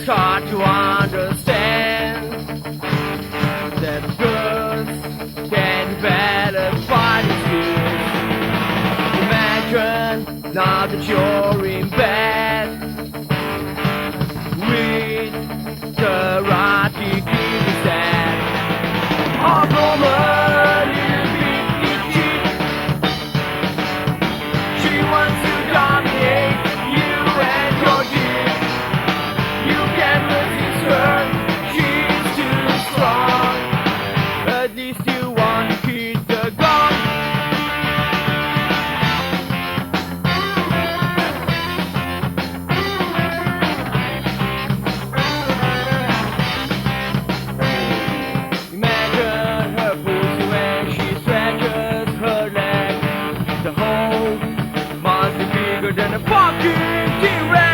It's hard to understand that girls can develop fighting skills. Imagine now that you're in bed with karate kid instead. A woman is bitchy. She wants to dominate you and your dick. You can resist her, she's too strong. At least you want to hit the gun. Imagine her pussy when she stretches her leg. The hole must be bigger than a fucking T-Rex.